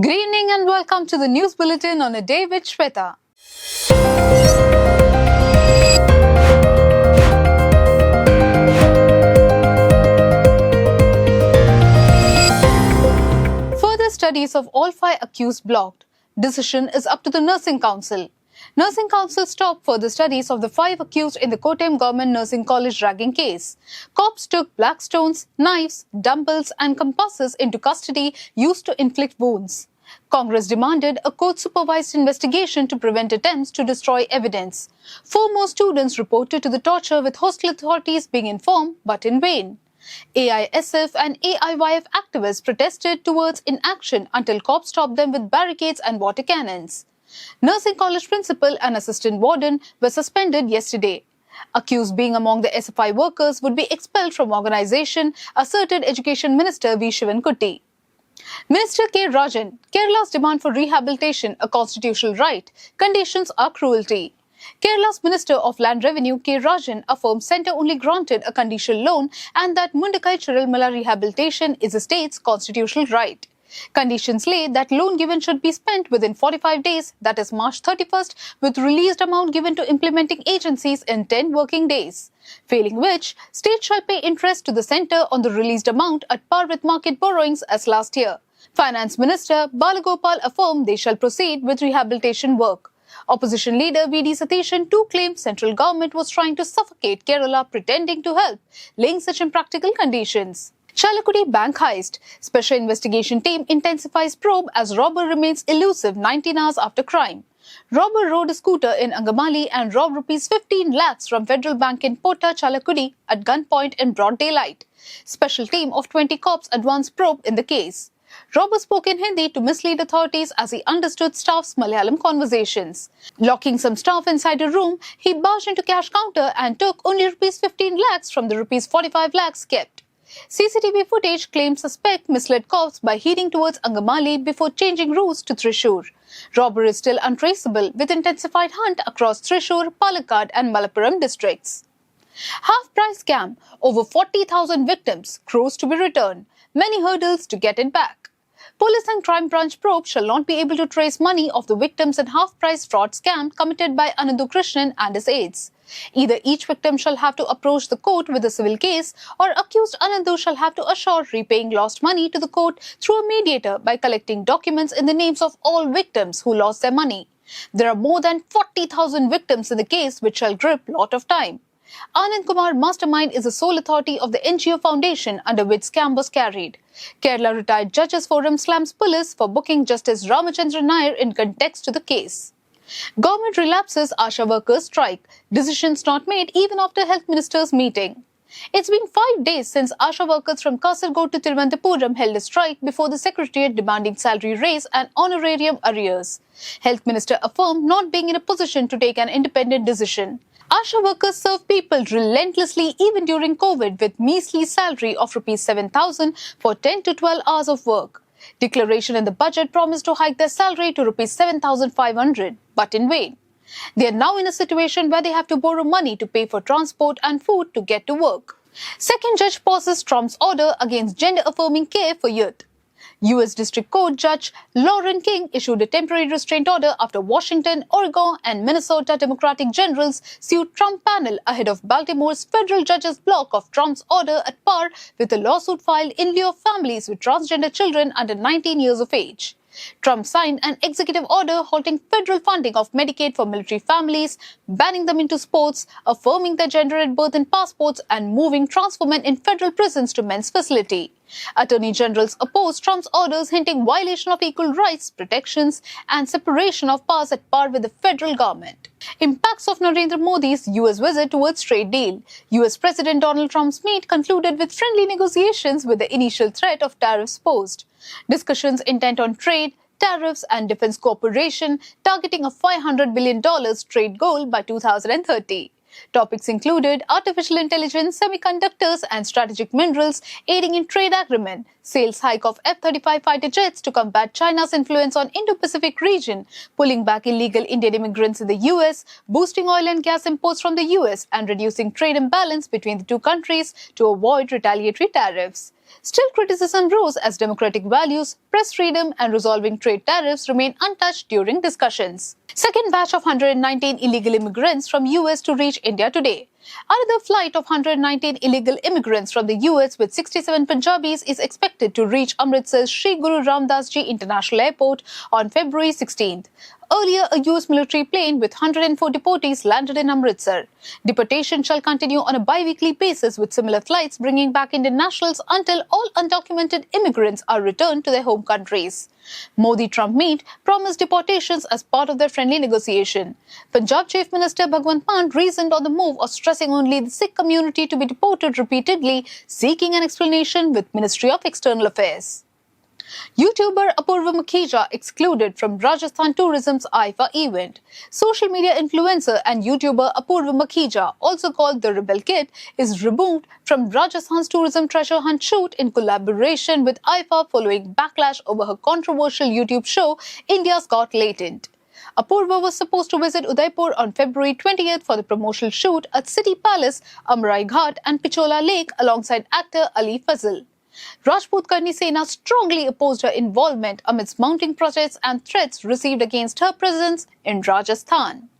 Good evening and welcome to the News Bulletin on a day with Shweta. Further studies of all 5 accused blocked. Decision is up to the Nursing Council. Nursing Council stopped further studies of the 5 accused in the Kottayam Government Nursing College ragging case. Cops took black stones, knives, dumbbells and compasses into custody used to inflict wounds. Congress demanded a court-supervised investigation to prevent attempts to destroy evidence. 4 more students reported to the torture with hostel authorities being informed, but in vain. AISF and AIYF activists protested towards inaction until cops stopped them with barricades and water cannons. Nursing college principal and assistant warden were suspended yesterday. Accused being among the SFI workers would be expelled from organisation, asserted Education Minister V. Shivankutty. Minister K. Rajan, Kerala's demand for rehabilitation a constitutional right, conditions are cruelty. Kerala's Minister of Land Revenue K. Rajan affirmed centre only granted a conditional loan and that Mundakai Chiralmala rehabilitation is a state's constitutional right. Conditions lay that loan given should be spent within 45 days, that is March 31st, with released amount given to implementing agencies in 10 working days. Failing which, state shall pay interest to the centre on the released amount at par with market borrowings as last year. Finance Minister Balagopal affirmed they shall proceed with rehabilitation work. Opposition leader V.D. Satishan too claimed central government was trying to suffocate Kerala pretending to help, laying such impractical conditions. Chalakudi bank heist. Special investigation team intensifies probe as robber remains elusive 19 hours after crime. Robber rode a scooter in Angamali and robbed rupees 15 lakhs from Federal Bank in Pota, Chalakudi at gunpoint in broad daylight. Special team of 20 cops advanced probe in the case. Robber spoke in Hindi to mislead authorities as he understood staff's Malayalam conversations. Locking some staff inside a room, he barged into cash counter and took only rupees 15 lakhs from the rupees 45 lakhs kept. CCTV footage claimed suspect misled cops by heading towards Angamali before changing routes to Thrissur. Robber is still untraceable with intensified hunt across Thrissur, Palakkad and Malappuram districts. Half-price scam, over 40,000 victims, crores to be returned, many hurdles to get it back. Police and Crime Branch probe shall not be able to trace money of the victims in half-price fraud scam committed by Anandu Krishnan and his aides. Either each victim shall have to approach the court with a civil case or accused Anandu shall have to assure repaying lost money to the court through a mediator by collecting documents in the names of all victims who lost their money. There are more than 40,000 victims in the case which shall grip lot of time. Anand Kumar Mastermind is the sole authority of the NGO foundation under which scam was carried. Kerala Retired Judges Forum slams police for booking Justice Ramachandran Nair in context to the case. Government relapses Asha workers strike. Decisions not made even after Health Minister's meeting. It's been 5 days since Asha workers from Kasaragod to Thiruvananthapuram held a strike before the Secretariat demanding salary raise and honorarium arrears. Health Minister affirmed not being in a position to take an independent decision. Asha workers serve people relentlessly even during COVID with measly salary of rupees 7,000 for 10 to 12 hours of work. Declaration in the budget promised to hike their salary to rupees 7,500, but in vain. They are now in a situation where they have to borrow money to pay for transport and food to get to work. Second judge pauses Trump's order against gender-affirming care for youth. U.S. District Court Judge Lauren King issued a temporary restraint order after Washington, Oregon and Minnesota Democratic generals sued Trump panel ahead of Baltimore's federal judge's block of Trump's order at par with a lawsuit filed in lieu of families with transgender children under 19 years of age. Trump signed an executive order halting federal funding of Medicaid for military families, banning them into sports, affirming their gender at birth in passports and moving transfer men in federal prisons to men's facility. Attorney generals opposed Trump's orders hinting violation of equal rights, protections and separation of powers at par with the federal government. Impacts of Narendra Modi's US visit towards trade deal. US President Donald Trump's meet concluded with friendly negotiations with the initial threat of tariffs posed. Discussions intent on trade, tariffs and defense cooperation, targeting a $500 billion trade goal by 2030. Topics included artificial intelligence, semiconductors and strategic minerals aiding in trade agreement, sales hike of F-35 fighter jets to combat China's influence on Indo-Pacific region, pulling back illegal Indian immigrants in the US, boosting oil and gas imports from the US and reducing trade imbalance between the two countries to avoid retaliatory tariffs. Still, criticism rose as democratic values, press freedom, and resolving trade tariffs remain untouched during discussions. Second batch of 119 illegal immigrants from US to reach India today. Another flight of 119 illegal immigrants from the US with 67 Punjabis is expected to reach Amritsar's Sri Guru Ram Das Ji International Airport on February 16th. Earlier, a US military plane with 104 deportees landed in Amritsar. Deportation shall continue on a bi-weekly basis with similar flights bringing back Indian nationals until all undocumented immigrants are returned to their home countries. Modi-Trump meet promised deportations as part of their friendly negotiation. Punjab Chief Minister Bhagwant Mann reasoned on the move of stressing only the Sikh community to be deported repeatedly, seeking an explanation with Ministry of External Affairs. YouTuber Apurva Makhija excluded from Rajasthan Tourism's IFA event. Social media influencer and YouTuber Apurva Makhija, also called the Rebel Kid, is removed from Rajasthan's tourism treasure hunt shoot in collaboration with IFA following backlash over her controversial YouTube show India's Got Latent. Apurva was supposed to visit Udaipur on February 20th for the promotional shoot at City Palace, Amrai Ghat and Pichola Lake alongside actor Ali Fazal. Rajput Karni Sena strongly opposed her involvement amidst mounting protests and threats received against her presence in Rajasthan.